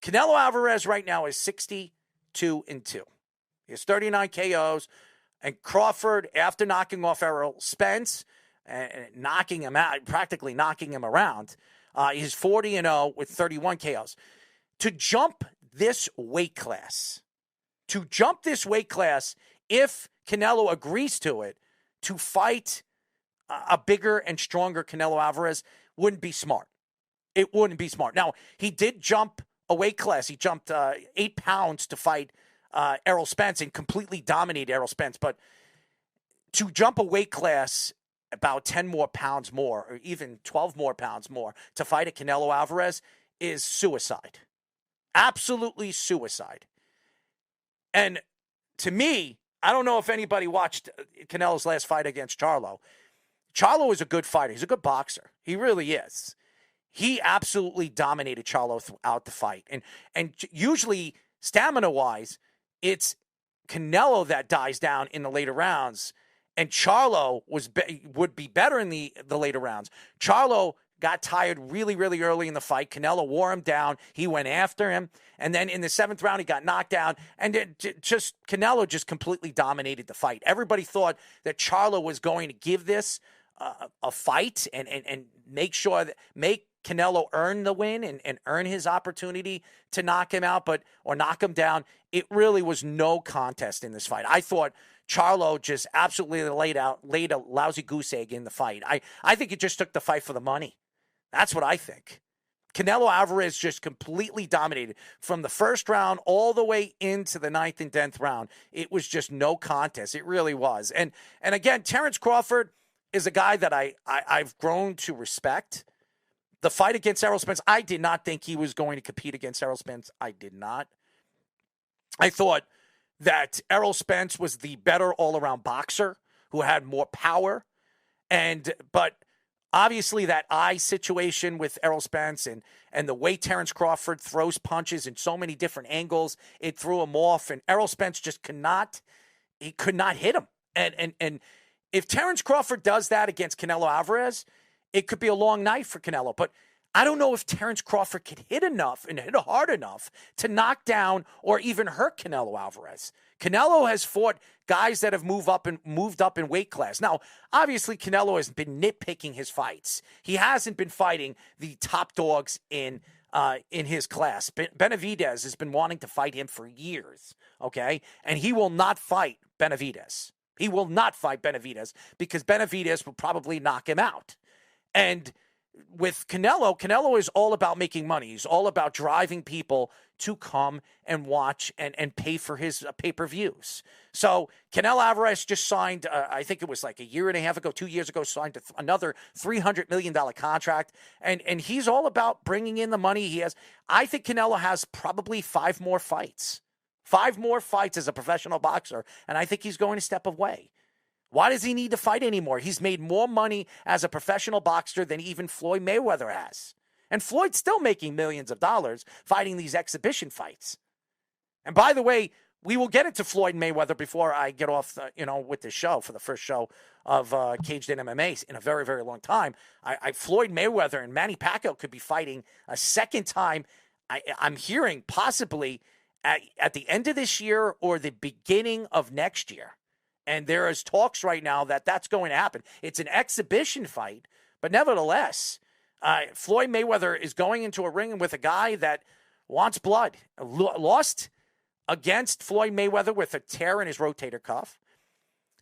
Canelo Alvarez right now is 62-2. He has 39 KOs. And Crawford, after knocking off Errol Spence and knocking him out, practically knocking him around, he's 40-0 with 31 KOs. To jump this weight class, if Canelo agrees to it, to fight a bigger and stronger Canelo Alvarez wouldn't be smart. It wouldn't be smart. Now, he did jump a weight class. He jumped 8 pounds to fight Errol Spence and completely dominated Errol Spence. But to jump a weight class about 10 more pounds more or even 12 more pounds more to fight a Canelo Alvarez is suicide. Absolutely suicide. And to me, I don't know if anybody watched Canelo's last fight against Charlo. Charlo is a good fighter. He's a good boxer. He really is. He absolutely dominated Charlo throughout the fight. And usually, stamina-wise, it's Canelo that dies down in the later rounds, and Charlo would be better in the later rounds. Charlo got tired really, really early in the fight. Canelo wore him down. He went after him. And then in the 7th round, he got knocked down. And Canelo just completely dominated the fight. Everybody thought that Charlo was going to give this a fight and make Canelo earn the win and earn his opportunity to knock him out, or knock him down. It really was no contest in this fight. I thought Charlo just absolutely laid a lousy goose egg in the fight. I think it just took the fight for the money. That's what I think. Canelo Alvarez just completely dominated from the 1st round all the way into the 9th and 10th round. It was just no contest. It really was. And again, Terence Crawford is a guy that I've grown to respect. The fight against Errol Spence, I did not think he was going to compete against Errol Spence. I did not. I thought that Errol Spence was the better all-around boxer who had more power. But obviously that eye situation with Errol Spence and the way Terence Crawford throws punches in so many different angles, it threw him off. And Errol Spence just could not hit him. And if Terence Crawford does that against Canelo Alvarez, it could be a long night for Canelo. But I don't know if Terence Crawford could hit enough and hit hard enough to knock down or even hurt Canelo Alvarez. Canelo has fought guys that have moved up in weight class. Now, obviously, Canelo has been nitpicking his fights. He hasn't been fighting the top dogs in his class. Benavidez has been wanting to fight him for years, okay? And he will not fight Benavidez. He will not fight Benavidez because Benavidez will probably knock him out. And with Canelo is all about making money. He's all about driving people to come and watch and pay for his pay-per-views. So Canelo Alvarez just signed, I think it was like a year and a half ago, 2 years ago, signed another $300 million contract. And he's all about bringing in the money he has. I think Canelo has probably 5 more fights. 5 more fights as a professional boxer, and I think he's going to step away. Why does he need to fight anymore? He's made more money as a professional boxer than even Floyd Mayweather has. And Floyd's still making millions of dollars fighting these exhibition fights. And by the way, we will get into Floyd Mayweather before I get off with this show, for the first show of Caged in MMA in a very, very long time. Floyd Mayweather and Manny Pacquiao could be fighting a second time. I'm hearing possibly at the end of this year or the beginning of next year. And there is talks right now that that's going to happen. It's an exhibition fight, but nevertheless, Floyd Mayweather is going into a ring with a guy that wants blood. Lost against Floyd Mayweather with a tear in his rotator cuff.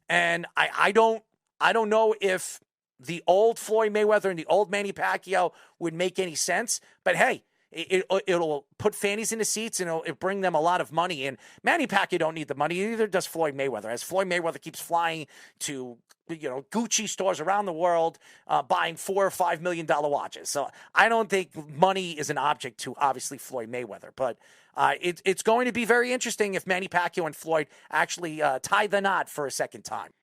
And I don't know if the old Floyd Mayweather and the old Manny Pacquiao would make any sense, but hey, it'll put fannies in the seats and it'll bring them a lot of money. And Manny Pacquiao don't need the money, neither does Floyd Mayweather. As Floyd Mayweather keeps flying to Gucci stores around the world, buying $4 or $5 million watches. So I don't think money is an object to obviously Floyd Mayweather. But it's going to be very interesting if Manny Pacquiao and Floyd actually tie the knot for a second time.